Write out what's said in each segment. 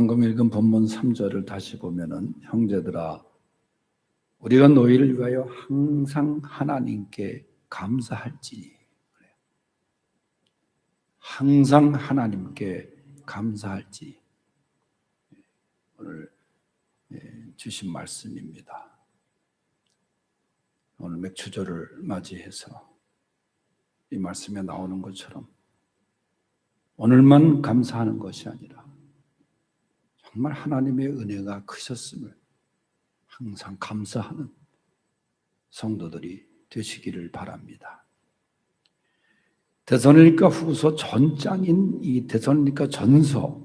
방금 읽은 본문 3절을 다시 보면은 형제들아 우리가 너희를 위하여 항상 하나님께 감사할지니 항상 하나님께 감사할지 오늘 주신 말씀입니다. 오늘 맥추절을 맞이해서 이 말씀에 나오는 것처럼 오늘만 감사하는 것이 아니라 정말 하나님의 은혜가 크셨음을 항상 감사하는 성도들이 되시기를 바랍니다. 데살로니가 후서 전장인 이 데살로니가 전서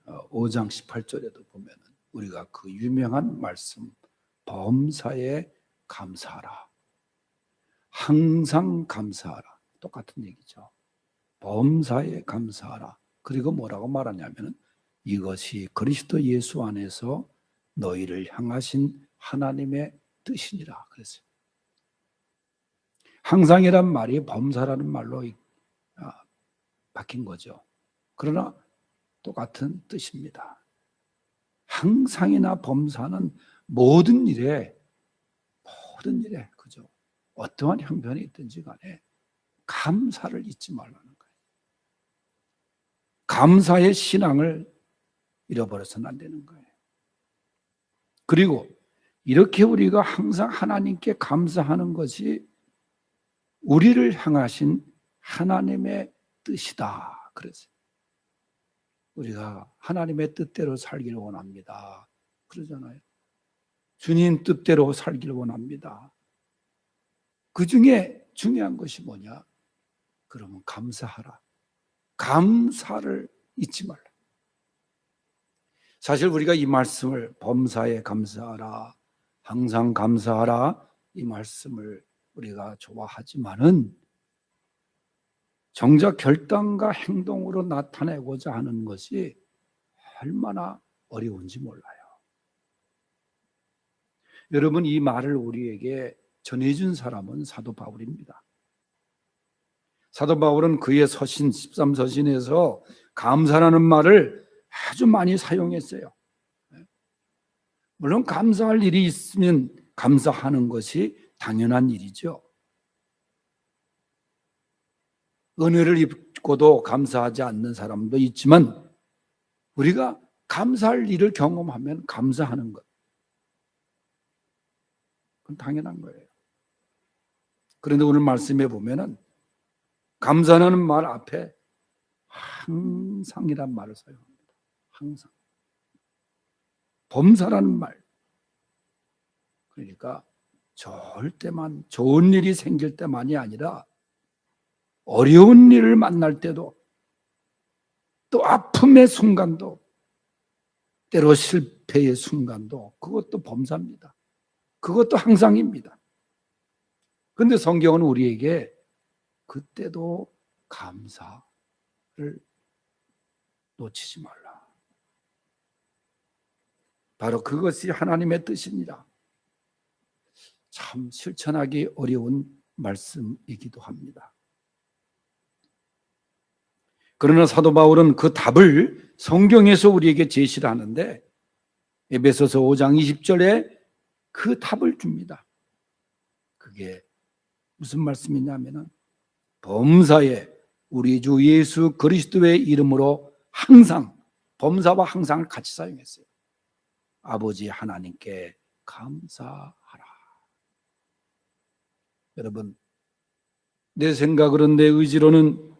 5장 18절에도 보면 우리가 그 유명한 말씀 범사에 감사하라. 항상 감사하라. 똑같은 얘기죠. 범사에 감사하라. 그리고 뭐라고 말하냐면 이것이 그리스도 예수 안에서 너희를 향하신 하나님의 뜻이니라 그랬어요. 항상이란 말이 범사라는 말로 바뀐 거죠. 그러나 똑같은 뜻입니다. 항상이나 범사는 모든 일에 그죠. 어떠한 형편이 있든지 간에 감사를 잊지 말라는 거예요. 감사의 신앙을 잃어버려서는 안 되는 거예요. 그리고 이렇게 우리가 항상 하나님께 감사하는 것이 우리를 향하신 하나님의 뜻이다. 그랬어요. 우리가 하나님의 뜻대로 살기를 원합니다. 그러잖아요. 주님 뜻대로 살기를 원합니다. 그 중에 중요한 것이 뭐냐? 그러면 감사하라. 감사를 잊지 말라. 사실 우리가 이 말씀을 범사에 감사하라, 항상 감사하라 이 말씀을 우리가 좋아하지만은 정작 결단과 행동으로 나타내고자 하는 것이 얼마나 어려운지 몰라요. 여러분, 이 말을 우리에게 전해준 사람은 사도 바울입니다. 사도 바울은 그의 서신 13서신에서 감사라는 말을 아주 많이 사용했어요. 물론 감사할 일이 있으면 감사하는 것이 당연한 일이죠. 은혜를 입고도 감사하지 않는 사람도 있지만 우리가 감사할 일을 경험하면 감사하는 것, 그건 당연한 거예요. 그런데 오늘 말씀에 보면은 감사라는 말 앞에 항상이란 말을 사용합니다. 항상. 범사라는 말. 그러니까 좋을 때만, 좋은 일이 생길 때만이 아니라 어려운 일을 만날 때도, 또 아픔의 순간도, 때로 실패의 순간도 그것도 범사입니다. 그것도 항상입니다. 그런데 성경은 우리에게 그때도 감사를 놓치지 말라. 바로 그것이 하나님의 뜻입니다. 참 실천하기 어려운 말씀이기도 합니다. 그러나 사도 바울은 그 답을 성경에서 우리에게 제시를 하는데 에베소서 5장 20절에 그 답을 줍니다. 그게 무슨 말씀이냐면은 범사에 우리 주 예수 그리스도의 이름으로 항상, 범사와 항상을 같이 사용했어요. 아버지 하나님께 감사하라. 여러분, 내 생각으로는, 내 의지로는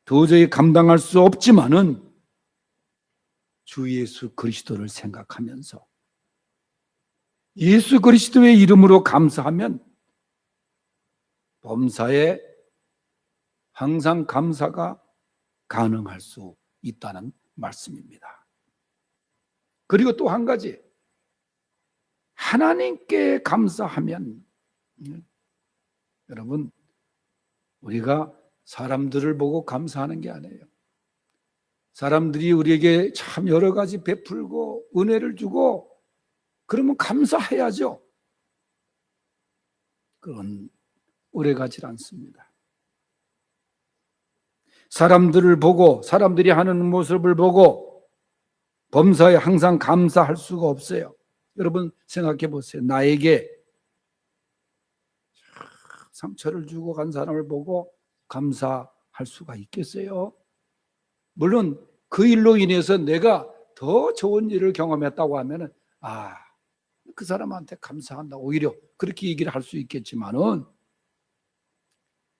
도저히 감당할 수 없지만은 주 예수 그리스도를 생각하면서 예수 그리스도의 이름으로 감사하면 범사에 항상 감사가 가능할 수 있다는 말씀입니다. 그리고 또 한 가지, 하나님께 감사하면 여러분, 우리가 사람들을 보고 감사하는 게 아니에요. 사람들이 우리에게 참 여러 가지 베풀고 은혜를 주고 그러면 감사해야죠. 그건 오래가지 않습니다. 사람들을 보고, 사람들이 하는 모습을 보고 범사에 항상 감사할 수가 없어요. 여러분 생각해 보세요. 나에게 상처를 주고 간 사람을 보고 감사할 수가 있겠어요? 물론 그 일로 인해서 내가 더 좋은 일을 경험했다고 하면은 그 사람한테 감사한다 오히려 그렇게 얘기를 할 수 있겠지만은,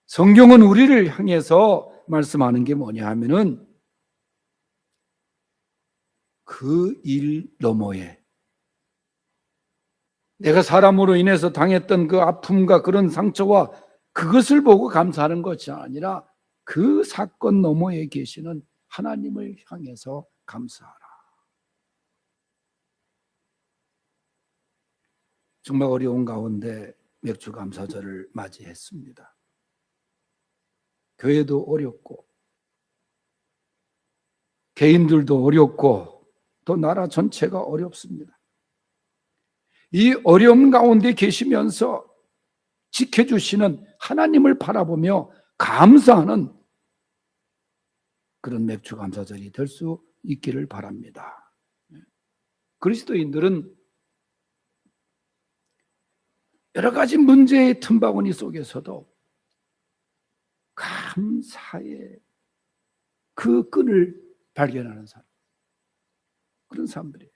성경은 우리를 향해서 말씀하는 게 뭐냐 하면은 그 일 너머에 내가 사람으로 인해서 당했던 그 아픔과 그런 상처와 그것을 보고 감사하는 것이 아니라 그 사건 너머에 계시는 하나님을 향해서 감사하라. 정말 어려운 가운데 맥주감사절을 맞이했습니다. 교회도 어렵고 개인들도 어렵고 또 나라 전체가 어렵습니다. 이 어려움 가운데 계시면서 지켜주시는 하나님을 바라보며 감사하는 그런 맥주감사절이 될 수 있기를 바랍니다. 그리스도인들은 여러 가지 문제의 틈바구니 속에서도 감사의 그 끈을 발견하는 사람, 그런 사람들이에요.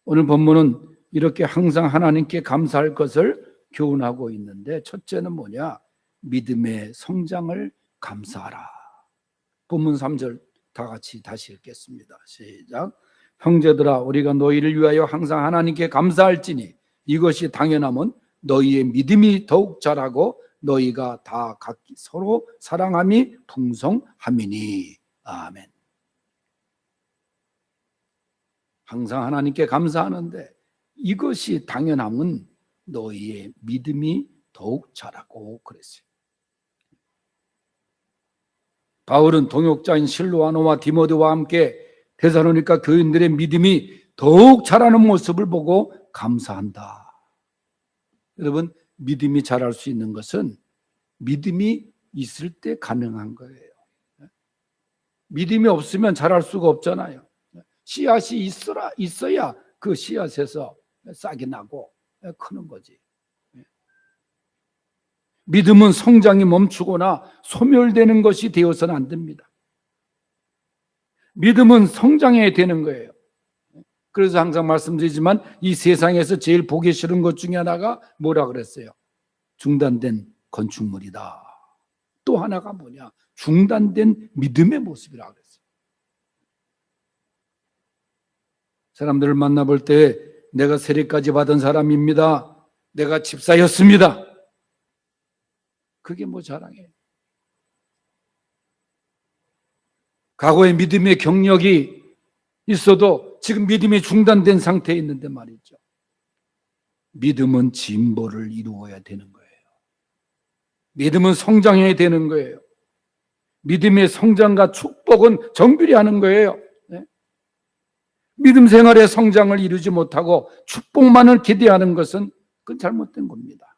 오늘 본문은 이렇게 항상 하나님께 감사할 것을 교훈하고 있는데, 첫째는 뭐냐? 믿음의 성장을 감사하라. 본문 3절 다 같이 다시 읽겠습니다. 시작. 형제들아, 우리가 너희를 위하여 항상 하나님께 감사할지니 이것이 당연함은 너희의 믿음이 더욱 자라고 너희가 다 각기 서로 사랑함이 풍성함이니. 아멘. 항상 하나님께 감사하는데 이것이 당연함은 너희의 믿음이 더욱 자라고 그랬어요. 바울은 동역자인 실로아노와 디모데와 함께 데살로니가 교인들의 믿음이 더욱 자라는 모습을 보고 감사한다. 여러분, 믿음이 자랄 수 있는 것은 믿음이 있을 때 가능한 거예요. 믿음이 없으면 자랄 수가 없잖아요. 씨앗이 있어야 그 씨앗에서 싹이 나고 크는 거지. 믿음은 성장이 멈추거나 소멸되는 것이 되어서는 안 됩니다. 믿음은 성장해야 되는 거예요. 그래서 항상 말씀드리지만 이 세상에서 제일 보기 싫은 것 중에 하나가 뭐라 그랬어요? 중단된 건축물이다. 또 하나가 뭐냐? 중단된 믿음의 모습이라 그랬어요. 사람들을 만나볼 때 내가 세례까지 받은 사람입니다. 내가 집사였습니다. 그게 뭐 자랑이에요? 과거에 믿음의 경력이 있어도 지금 믿음이 중단된 상태에 있는데 말이죠. 믿음은 진보를 이루어야 되는 거예요. 믿음은 성장해야 되는 거예요. 믿음의 성장과 축복은 정비례 하는 거예요. 네? 믿음 생활의 성장을 이루지 못하고 축복만을 기대하는 것은 그건 잘못된 겁니다.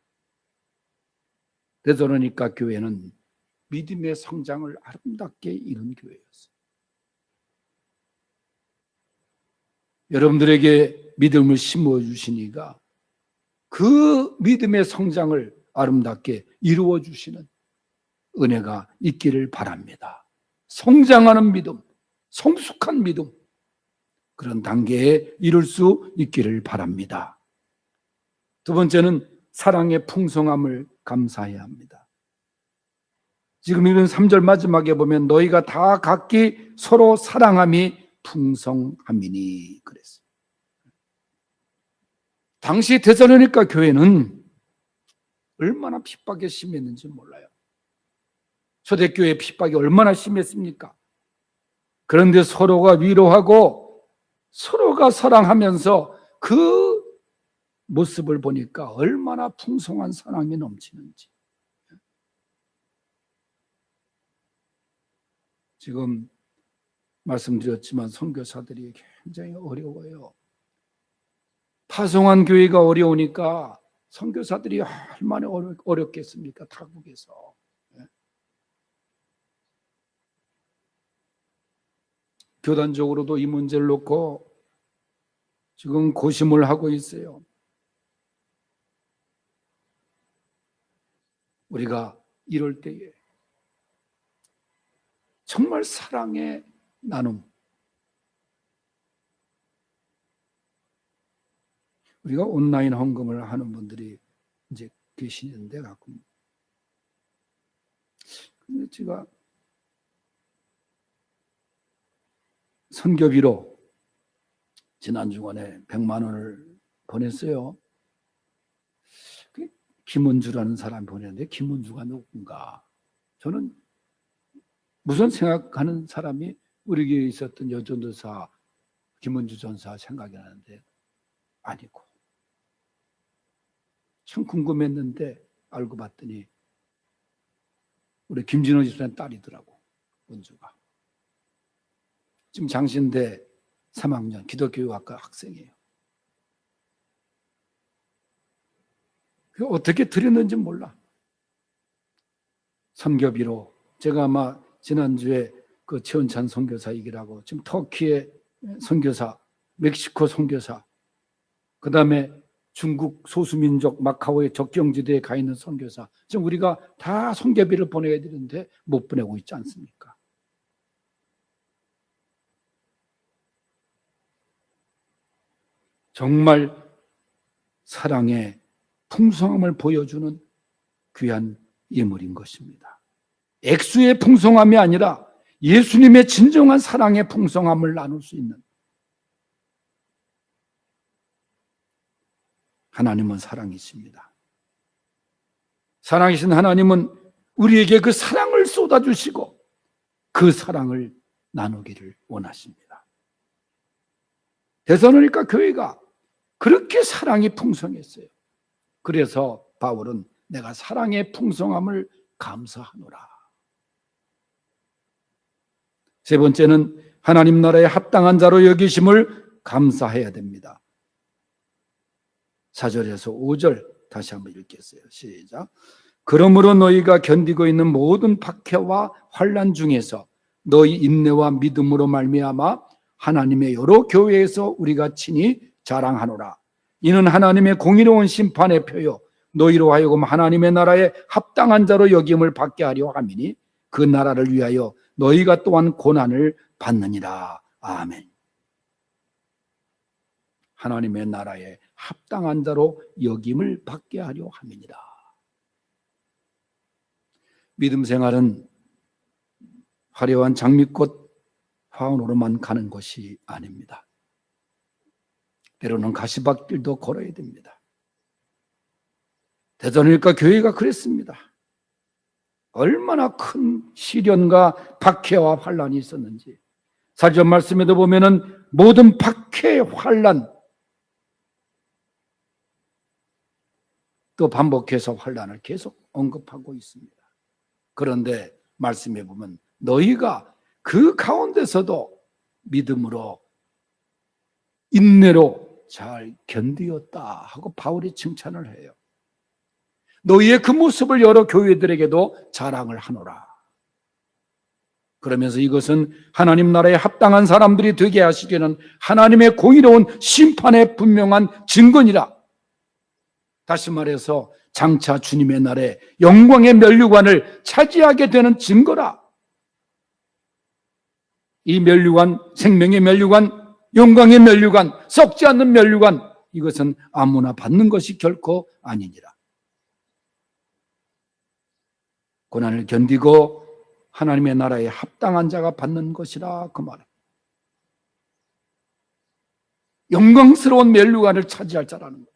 데살로니가 교회는 믿음의 성장을 아름답게 이룬 교회였어요. 여러분들에게 믿음을 심어주시니까 그 믿음의 성장을 아름답게 이루어주시는 은혜가 있기를 바랍니다. 성장하는 믿음, 성숙한 믿음, 그런 단계에 이룰 수 있기를 바랍니다. 두 번째는 사랑의 풍성함을 감사해야 합니다. 지금 이런 3절 마지막에 보면 너희가 다 각기 서로 사랑함이 풍성함이니 그랬어요. 당시 데살로니가 교회는 얼마나 핍박에 심했는지 몰라요. 초대교회 핍박이 얼마나 심했습니까? 그런데 서로가 위로하고 서로가 사랑하면서 그 모습을 보니까 얼마나 풍성한 사랑이 넘치는지. 지금 말씀드렸지만 선교사들이 굉장히 어려워요. 파송한 교회가 어려우니까 선교사들이 얼마나 어렵겠습니까? 타국에서. 교단적으로도 이 문제를 놓고 지금 고심을 하고 있어요. 우리가 이럴 때에 정말 사랑의 나눔, 우리가 온라인 헌금을 하는 분들이 이제 계시는데 가끔, 근데 제가 선교비로 지난 주간에 100만 원을 보냈어요. 김은주라는 사람이 보냈는데 김은주가 누군가? 저는 무슨 생각하는 사람이 우리 교회에 있었던 여전도사 김은주 전사 생각이 나는데 아니고, 참 궁금했는데 알고 봤더니 우리 김진호 집사님 딸이더라고, 은주가. 지금 장신대 3학년 기독교육학과 학생이에요. 어떻게 드렸는지 몰라. 선교비로. 제가 아마 지난주에 그 최은찬 선교사 얘기라고, 지금 터키의 선교사, 멕시코 선교사, 그 다음에 중국 소수민족 마카오의 적경지대에 가 있는 선교사, 지금 우리가 다 선교비를 보내야 되는데 못 보내고 있지 않습니까? 정말 사랑의 풍성함을 보여주는 귀한 예물인 것입니다. 액수의 풍성함이 아니라 예수님의 진정한 사랑의 풍성함을 나눌 수 있는, 하나님은 사랑이십니다. 사랑이신 하나님은 우리에게 그 사랑을 쏟아주시고 그 사랑을 나누기를 원하십니다. 데살로니가 교회가 그렇게 사랑이 풍성했어요. 그래서 바울은 내가 사랑의 풍성함을 감사하노라. 세 번째는 하나님 나라에 합당한 자로 여기심을 감사해야 됩니다. 4절에서 5절 다시 한번 읽겠어요. 시작. 그러므로 너희가 견디고 있는 모든 박해와 환난 중에서 너희 인내와 믿음으로 말미암아 하나님의 여러 교회에서 우리가 친히 자랑하노라. 이는 하나님의 공의로운 심판의 표요 너희로 하여금 하나님의 나라에 합당한 자로 여김을 받게 하려 함이니 그 나라를 위하여 너희가 또한 고난을 받느니라. 아멘. 하나님의 나라에 합당한 자로 여김을 받게 하려 함이니라. 믿음 생활은 화려한 장미꽃 화원으로만 가는 것이 아닙니다. 때로는 가시밭길도 걸어야 됩니다. 데살로니가 교회가 그랬습니다. 얼마나 큰 시련과 박해와 환난이 있었는지 4절 말씀에도 보면은 모든 박해, 환난, 또 반복해서 환난을 계속 언급하고 있습니다. 그런데 말씀에 보면 너희가 그 가운데서도 믿음으로 인내로 잘 견디었다 하고 바울이 칭찬을 해요. 너희의 그 모습을 여러 교회들에게도 자랑을 하노라. 그러면서 이것은 하나님 나라에 합당한 사람들이 되게 하시기에는 하나님의 공의로운 심판의 분명한 증거니라. 다시 말해서 장차 주님의 날에 영광의 면류관을 차지하게 되는 증거라. 이 면류관, 생명의 면류관, 영광의 면류관, 썩지 않는 면류관, 이것은 아무나 받는 것이 결코 아니니라. 고난을 견디고 하나님의 나라에 합당한 자가 받는 것이라 그 말은 영광스러운 면류관을 차지할 자라는 거예요.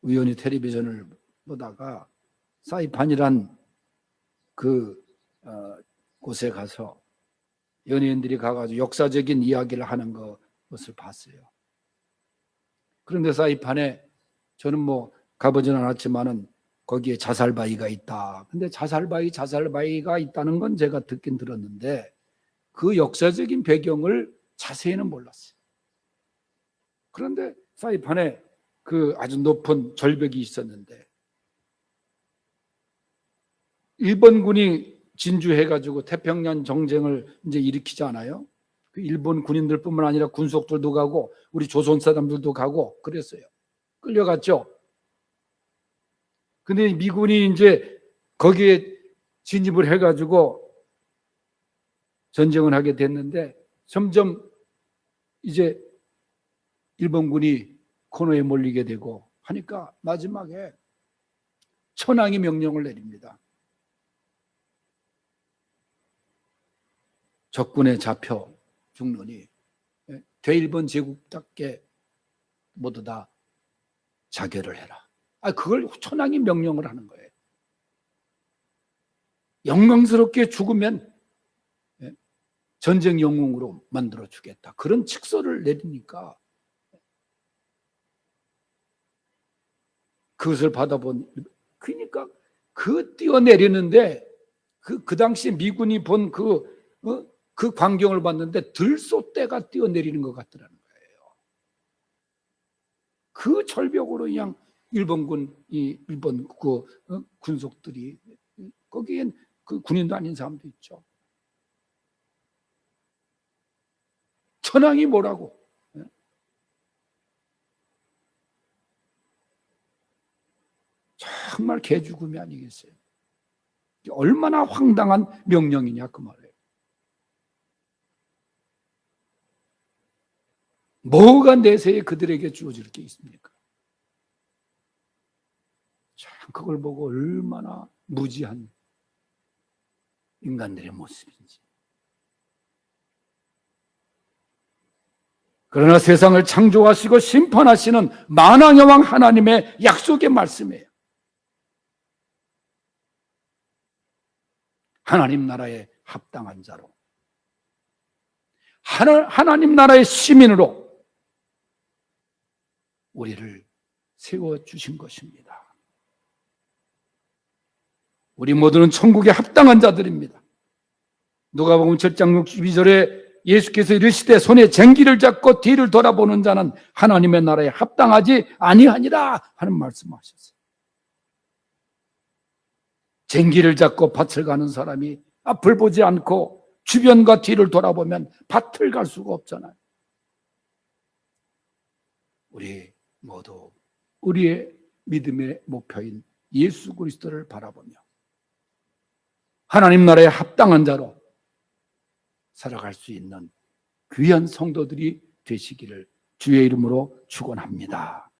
우연히 텔레비전을 보다가 사이판이란 그 곳에 가서 연예인들이 가가지고 역사적인 이야기를 하는 것을 봤어요. 그런데 사이판에 저는 뭐 가보지는 않았지만은 거기에 자살바위가 있다. 근데 자살바위가 있다는 건 제가 듣긴 들었는데 그 역사적인 배경을 자세히는 몰랐어요. 그런데 사이판에 그 아주 높은 절벽이 있었는데 일본군이 진주해가지고 태평양 정쟁을 이제 일으키잖아요. 그 일본 군인들뿐만 아니라 군속들도 가고 우리 조선 사람들도 가고 그랬어요. 끌려갔죠. 근데 미군이 이제 거기에 진입을 해가지고 전쟁을 하게 됐는데 점점 이제 일본군이 코너에 몰리게 되고 하니까 마지막에 천황이 명령을 내립니다. 적군에 잡혀 죽느니 대일본 제국답게 모두 다 자결을 해라. 그걸 천황이 명령을 하는 거예요. 영광스럽게 죽으면 전쟁 영웅으로 만들어 주겠다. 그런 칙서를 내리니까 그것을 받아본, 그러니까 그 뛰어내리는데 그 당시 미군이 본 그 광경을 봤는데 들소떼가 뛰어내리는 것 같더라는 거예요. 그 절벽으로 그냥 일본 군속들이, 거기엔 그 군인도 아닌 사람도 있죠. 천황이 뭐라고? 정말 개죽음이 아니겠어요? 얼마나 황당한 명령이냐 그 말이에요. 뭐가 내세에 그들에게 주어질 게 있습니까? 참 그걸 보고 얼마나 무지한 인간들의 모습인지. 그러나 세상을 창조하시고 심판하시는 만왕의 왕 하나님의 약속의 말씀이에요. 하나님 나라에 합당한 자로, 하나님 나라의 시민으로 우리를 세워주신 것입니다. 우리 모두는 천국에 합당한 자들입니다. 누가복음 7장 62절에 예수께서 이르시되 손에 쟁기를 잡고 뒤를 돌아보는 자는 하나님의 나라에 합당하지 아니하니라 하는 말씀하셨어요. 쟁기를 잡고 밭을 가는 사람이 앞을 보지 않고 주변과 뒤를 돌아보면 밭을 갈 수가 없잖아요. 우리 모두 우리의 믿음의 목표인 예수 그리스도를 바라보며 하나님 나라에 합당한 자로 살아갈 수 있는 귀한 성도들이 되시기를 주의 이름으로 축원합니다.